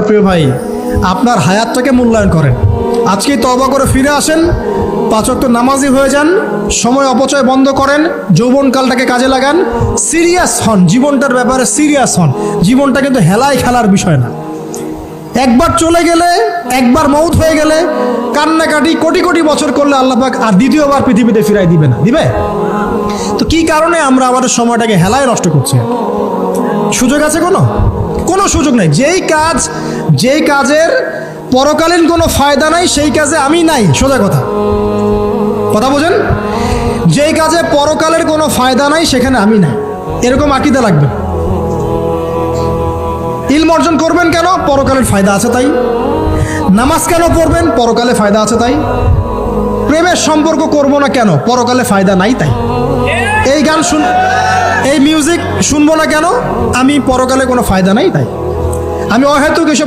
প্রিয় ভাই, আপনার হায়াতটাকে মূল্যায়ন করেন। আজকেই তওবা করে ফিরে আসেন, 5 ওয়াক্ত নামাজি হয়ে যান, সময় অপচয় বন্ধ করেন, যৌবনকালটাকে কাজে লাগান, সিরিয়াস হন, জীবনটার ব্যাপারে সিরিয়াস হন। জীবনটা কিন্তু হেলায় খেলার বিষয় না। একবার চলে গেলে, একবার মউত হয়ে গেলে কান্নাকাটি কোটি কোটি বছর করলে আল্লাহ পাক আর দ্বিতীয়বার পৃথিবীতে ফিরাই দিবে না, দিবে? তো কি কারণে আমরা আমাদের সময়টাকে হেলায় নষ্ট করছি? সুযোগ আছে কোনো সুযোগ নেই। যেই কাজের পরকালীন কোনো ফায়দা নাই সেই কাজে আমি নাই। সোজা কথা বোঝেন? যেই কাজে পরকালের কোনো ফায়দা নাই সেখানে আমি নাই, এরকম আকীদা লাগবে। ইলম অর্জন করবেন কেন? পরকালের ফায়দা আছে তাই। নামাজ কেন পড়বেন? পরকালে ফায়দা আছে তাই। প্রেমের সম্পর্ক করব না কেন? পরকালে ফায়দা নাই তাই। এই মিউজিক শুনবো না কেন? আমি পরকালে কোনো ফায়দা নাই তাই। আমি অহেতুক এসব